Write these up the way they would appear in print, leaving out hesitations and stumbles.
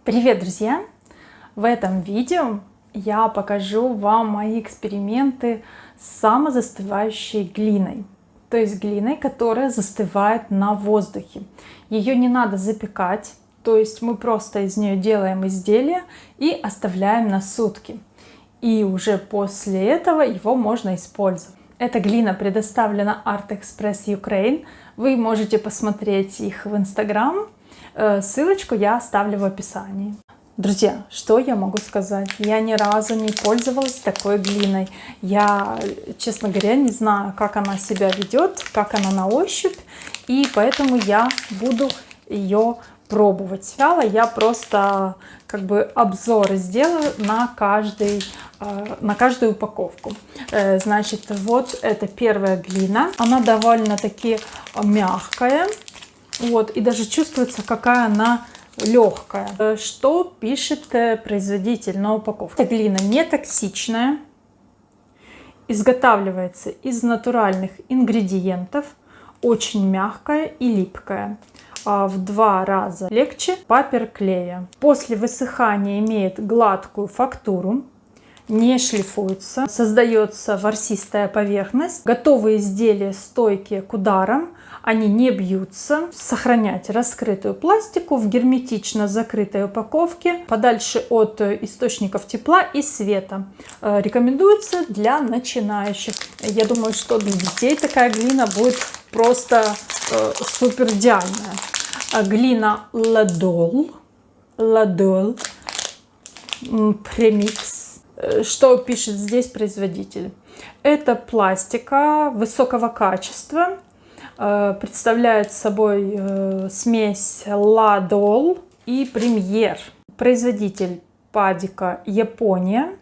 Привет, друзья! В этом видео я покажу вам мои эксперименты с самозастывающей глиной. То есть глиной, которая застывает на воздухе. Ее не надо запекать, то есть мы просто из нее делаем изделие и оставляем на сутки. И уже после этого его можно использовать. Эта глина предоставлена Art Express Ukraine. Вы можете посмотреть их в Instagram. Ссылочку я оставлю в описании. Друзья, что я могу сказать? Я ни разу не пользовалась такой глиной. Я, честно говоря, не знаю, как она себя ведет, как она на ощупь. И поэтому я буду ее пробовать. Сначала я просто обзор сделаю на каждую упаковку. Значит, вот это первая глина. Она довольно-таки мягкая. Вот, и даже чувствуется, какая она легкая. Что пишет производитель на упаковке? Эта глина не токсичная, изготавливается из натуральных ингредиентов, очень мягкая и липкая. В 2 раза легче папер-клея. После высыхания имеет гладкую фактуру, не шлифуется, создается ворсистая поверхность. Готовые изделия стойкие к ударам, они не бьются. Сохранять раскрытую пластику в герметично закрытой упаковке, подальше от источников тепла и света. Рекомендуется для начинающих. Я думаю, что для детей такая глина будет просто супер идеальная. Глина Ладол Премикс. Что пишет здесь производитель? Это пластика высокого качества. Представляет собой смесь Ладол и Премьер. Производитель Падика, Япония.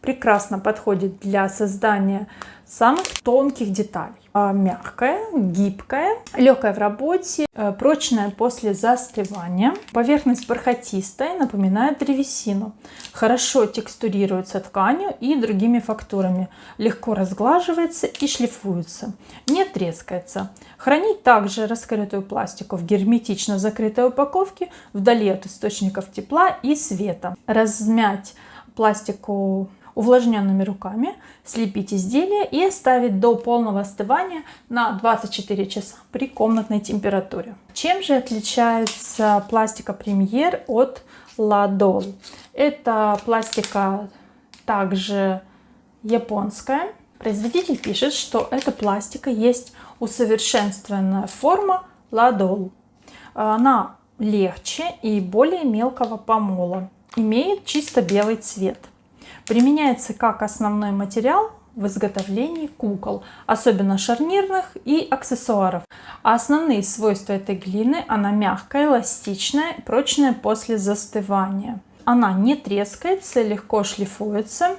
Прекрасно подходит для создания самых тонких деталей. Мягкая, гибкая, легкая в работе, прочная после застывания. Поверхность бархатистая, напоминает древесину. Хорошо текстурируется тканью и другими фактурами. Легко разглаживается и шлифуется. Не трескается. Хранить также раскрытую пластику в герметично закрытой упаковке вдали от источников тепла и света. Размять пластику увлажненными руками, слепить изделие и оставить до полного остывания на 24 часа при комнатной температуре. Чем же отличается пластика Премьер от Ладол? Это пластика также японская. Производитель пишет, что эта пластика есть усовершенствованная форма Ладол. Она легче и более мелкого помола. Имеет чисто белый цвет. Применяется как основной материал в изготовлении кукол, особенно шарнирных и аксессуаров. А основные свойства этой глины: она мягкая, эластичная, прочная после застывания. Она не трескается, легко шлифуется,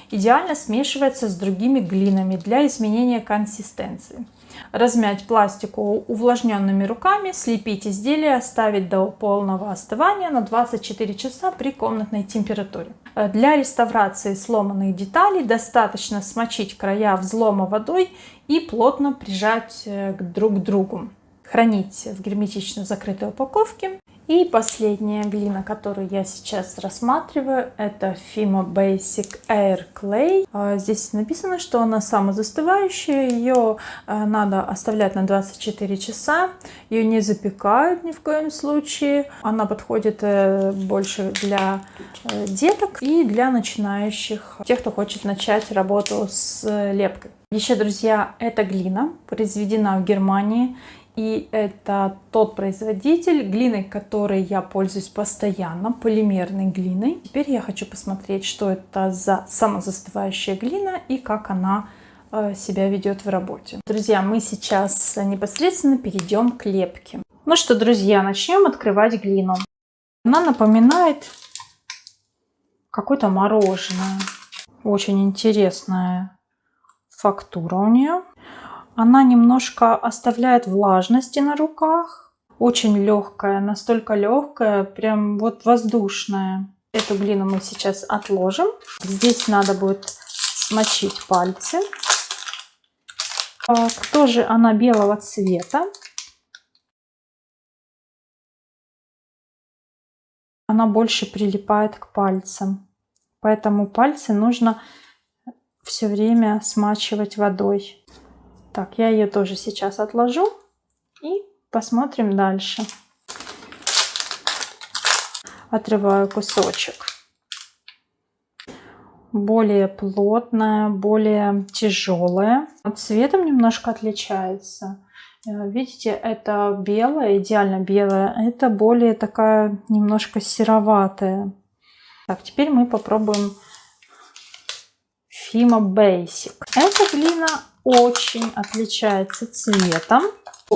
идеально смешивается с другими глинами для изменения консистенции. Размять пластику увлажненными руками, слепить изделие, оставить до полного остывания на 24 часа при комнатной температуре. Для реставрации сломанных деталей достаточно смочить края взлома водой и плотно прижать друг к другу. Хранить в герметично закрытой упаковке. И последняя глина, которую я сейчас рассматриваю, это Fimo Basic Air Clay. Здесь написано, что она самозастывающая, ее надо оставлять на 24 часа, ее не запекают ни в коем случае. Она подходит больше для деток и для начинающих, тех, кто хочет начать работу с лепкой. Еще, друзья, эта глина произведена в Германии. И это тот производитель, глиной которой я пользуюсь постоянно, полимерной глиной. Теперь я хочу посмотреть, что это за самозастывающая глина и как она себя ведет в работе. Друзья, мы сейчас непосредственно перейдем к лепке. Ну что, друзья, начнем открывать глину. Она напоминает какое-то мороженое. Очень интересная фактура у нее. Она немножко оставляет влажности на руках. Очень легкая, настолько легкая, прям вот воздушная. Эту глину мы сейчас отложим. Здесь надо будет смочить пальцы. Тоже она белого цвета. она больше прилипает к пальцам. Поэтому пальцы нужно все время смачивать водой. Так, я ее тоже сейчас отложу и посмотрим дальше. Отрываю кусочек. Более плотная, более тяжелая. Цветом немножко отличается. Видите, это белая, идеально белая. Это более такая немножко сероватая. Так, теперь мы попробуем Fimo Basic. Эта глина очень отличается цветом.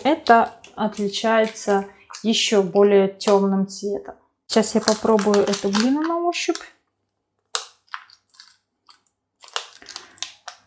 Это отличается еще более темным цветом. Сейчас я попробую эту глину на ощупь.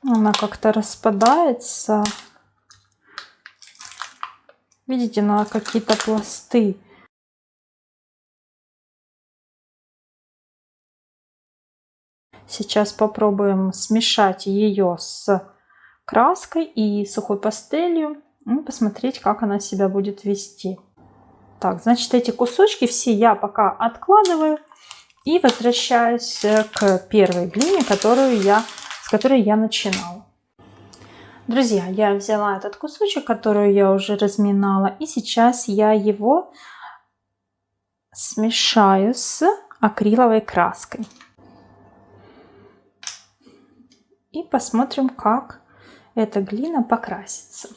Она как-то распадается. Видите, на какие-то пласты. Сейчас попробуем смешать ее с краской и сухой пастелью и посмотреть, как она себя будет вести. Так, значит, эти кусочки все я пока откладываю и возвращаюсь к первой глине, с которой я начинала. Друзья, я взяла этот кусочек, который я уже разминала, и сейчас я его смешаю с акриловой краской. И посмотрим, как эта глина покрасится.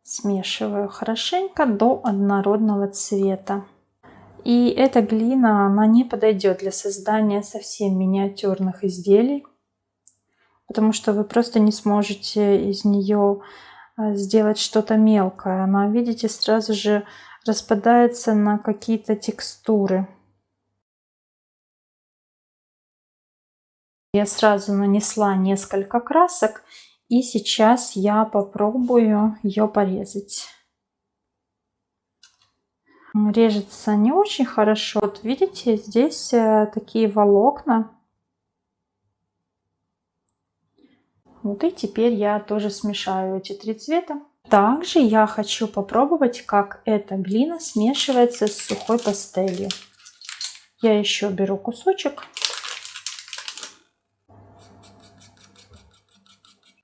Смешиваю хорошенько до однородного цвета. И эта глина, она не подойдет для создания совсем миниатюрных изделий, потому что вы просто не сможете из нее сделать что-то мелкое. Она, видите, сразу же распадается на какие-то текстуры. Я сразу нанесла несколько красок, и сейчас я попробую ее порезать. Режется не очень хорошо. Вот видите, здесь такие волокна. Вот и теперь я тоже смешаю эти три цвета. Также я хочу попробовать, как эта глина смешивается с сухой пастелью. Я еще беру кусочек.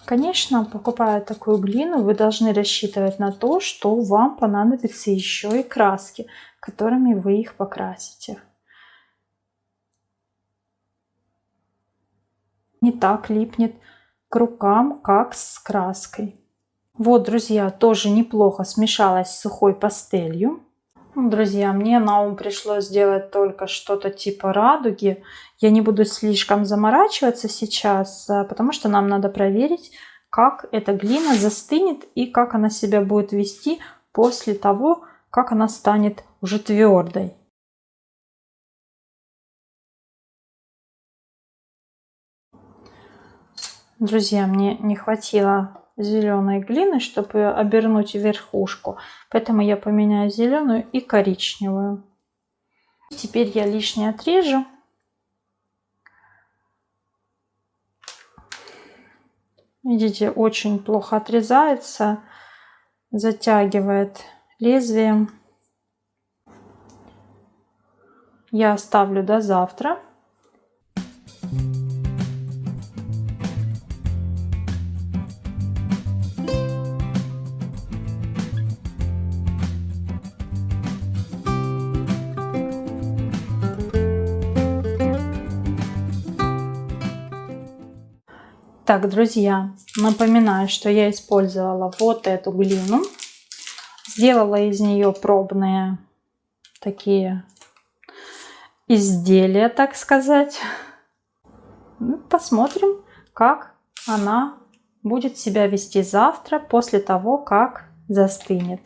Конечно, покупая такую глину, вы должны рассчитывать на то, что вам понадобится еще и краски, которыми вы их покрасите. Не так липнет к рукам, как с краской. Вот, друзья, тоже неплохо смешалась с сухой пастелью. Друзья, мне на ум пришло сделать только что-то типа радуги. Я не буду слишком заморачиваться сейчас, потому что нам надо проверить, как эта глина застынет и как она себя будет вести после того, как она станет уже твердой. Друзья, мне не хватило зеленой глины, чтобы обернуть верхушку, поэтому я поменяю зеленую и коричневую. Теперь я лишнее отрежу. Видите, очень плохо отрезается, затягивает лезвием. Я оставлю до завтра. Так, друзья, напоминаю, что я использовала вот эту глину. Сделала из нее пробные такие изделия, так сказать. Посмотрим, как она будет себя вести завтра, после того, как застынет.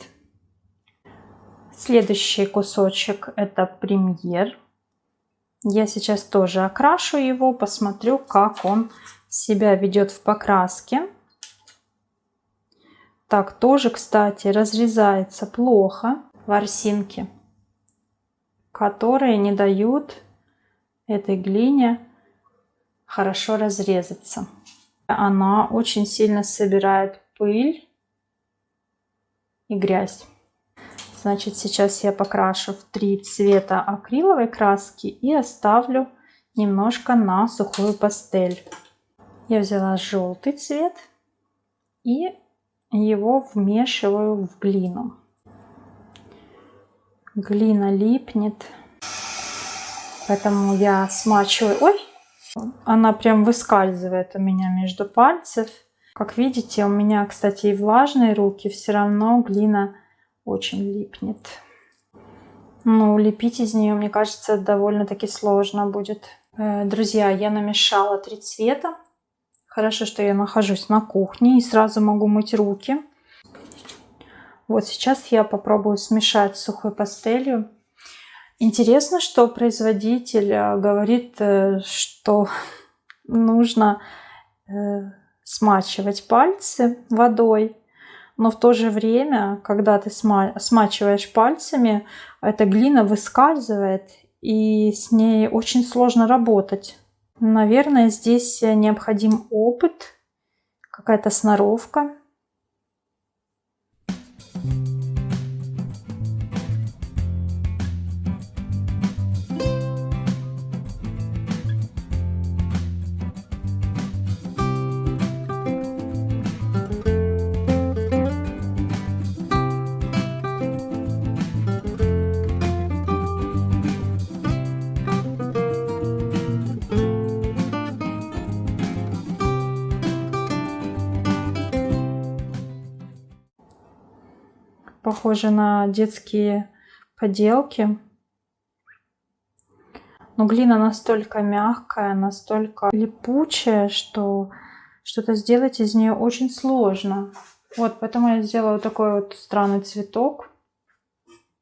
Следующий кусочек — это премьер. Я сейчас тоже окрашу его, посмотрю, как он себя ведет в покраске. Так, тоже, кстати, разрезается плохо. Ворсинки, которые не дают этой глине хорошо разрезаться. Она очень сильно собирает пыль и грязь. Значит, сейчас я покрашу в 3 цвета акриловой краски и оставлю немножко на сухую пастель. Я взяла желтый цвет и его вмешиваю в глину. Глина липнет, поэтому я смачиваю. Ой, она прям выскальзывает у меня между пальцев. Как видите, у меня, кстати, и влажные руки, все равно глина очень липнет. Ну, лепить из нее, мне кажется, довольно-таки сложно будет. Друзья, я намешала 3 цвета. Хорошо, что я нахожусь на кухне и сразу могу мыть руки. Вот сейчас я попробую смешать с сухой пастелью. Интересно, что производитель говорит, что нужно смачивать пальцы водой. Но в то же время, когда ты смачиваешь пальцами, эта глина выскальзывает, и с ней очень сложно работать. Наверное, здесь необходим опыт, какая-то сноровка. Похоже на детские поделки. Но глина настолько мягкая, настолько липучая, что что-то сделать из нее очень сложно. Вот, поэтому я сделала такой вот странный цветок.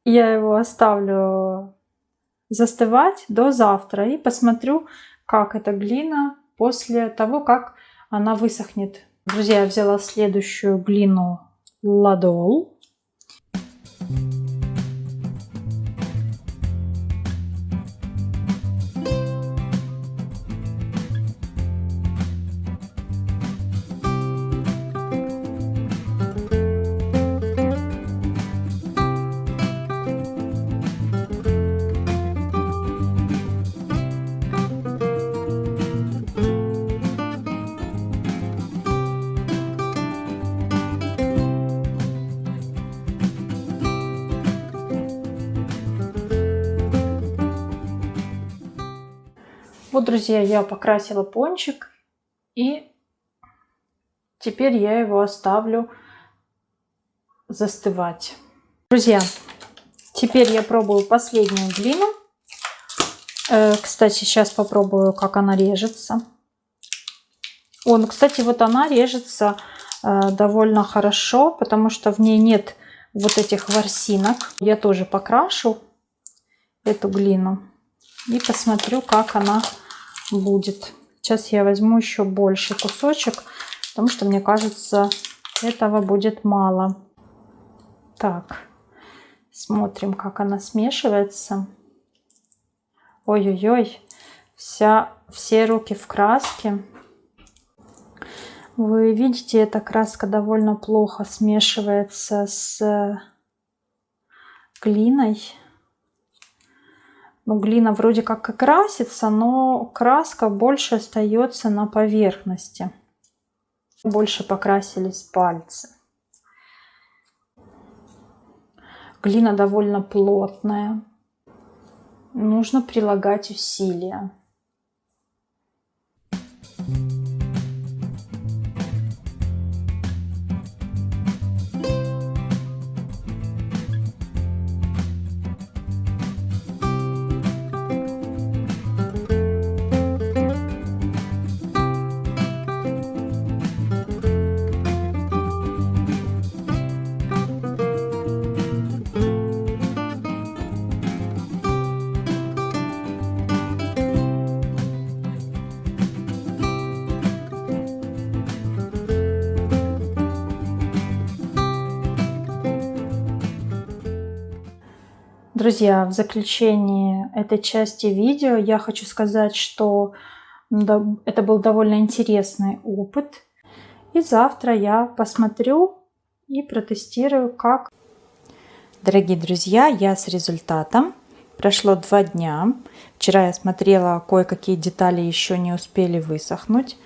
Я его оставлю застывать до завтра и посмотрю, как эта глина после того, как она высохнет. Друзья, я взяла следующую глину Ладол. Вот, друзья, я покрасила пончик, и теперь я его оставлю застывать. Друзья, теперь я пробую последнюю глину. Кстати, сейчас попробую, как она режется. Кстати, вот она режется довольно хорошо, потому что в ней нет вот этих ворсинок. Я тоже покрашу эту глину и посмотрю, как она будет. Сейчас я возьму еще больше кусочек, потому что, мне кажется, этого будет мало. Так, смотрим, как она смешивается. Ой-ой-ой, все руки в краске. Вы видите, эта краска довольно плохо смешивается с глиной. Ну, глина вроде как и красится, но краска больше остается на поверхности. Больше покрасились пальцы. Глина довольно плотная. Нужно прилагать усилия. Друзья, в заключении этой части видео я хочу сказать, что это был довольно интересный опыт. И завтра я посмотрю и протестирую, как. Дорогие друзья, я с результатом. Прошло 2 дня. Вчера я смотрела, кое-какие детали еще не успели высохнуть.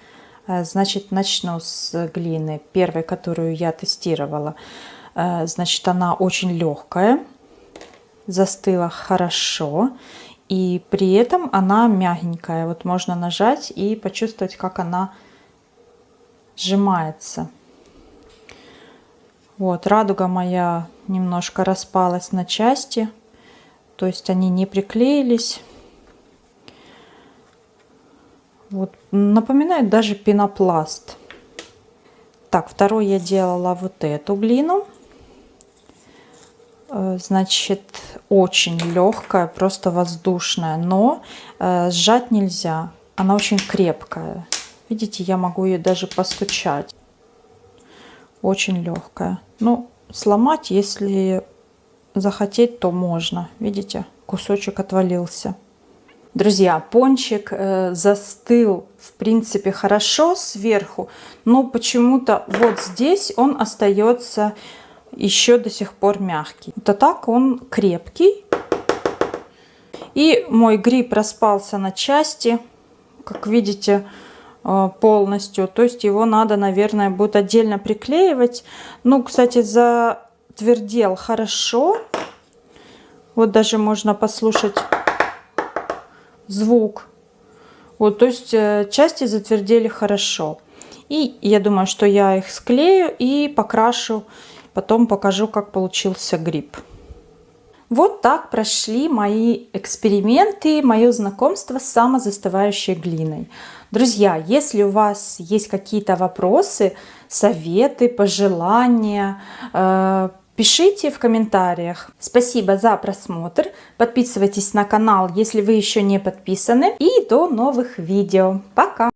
Значит, начну с глины первой, которую я тестировала. Значит, она очень легкая, застыла хорошо. И при этом она мягенькая. Вот можно нажать и почувствовать, как она сжимается. Вот, радуга моя немножко распалась на части. То есть они не приклеились. Вот, напоминает даже пенопласт. Так, второй я делала вот эту глину. Значит, очень легкая, просто воздушная, но сжать нельзя. Она очень крепкая. Видите, я могу ее даже постучать. Очень легкая. Ну, сломать, если захотеть, то можно. Видите, кусочек отвалился. Друзья, пончик застыл, в принципе, хорошо сверху, но почему-то вот здесь он остается еще до сих пор мягкий. Это так, он крепкий. И мой гриб распался на части, как видите, полностью. То есть его надо, наверное, будет отдельно приклеивать. Ну, кстати, затвердел хорошо. Вот даже можно послушать звук. Вот, то есть части затвердели хорошо. И я думаю, что я их склею и покрашу. Потом покажу, как получился гриб. Вот так прошли мои эксперименты, мое знакомство с самозастывающей глиной. Друзья, если у вас есть какие-то вопросы, советы, пожелания, пишите в комментариях. Спасибо за просмотр. Подписывайтесь на канал, если вы еще не подписаны. И до новых видео. Пока!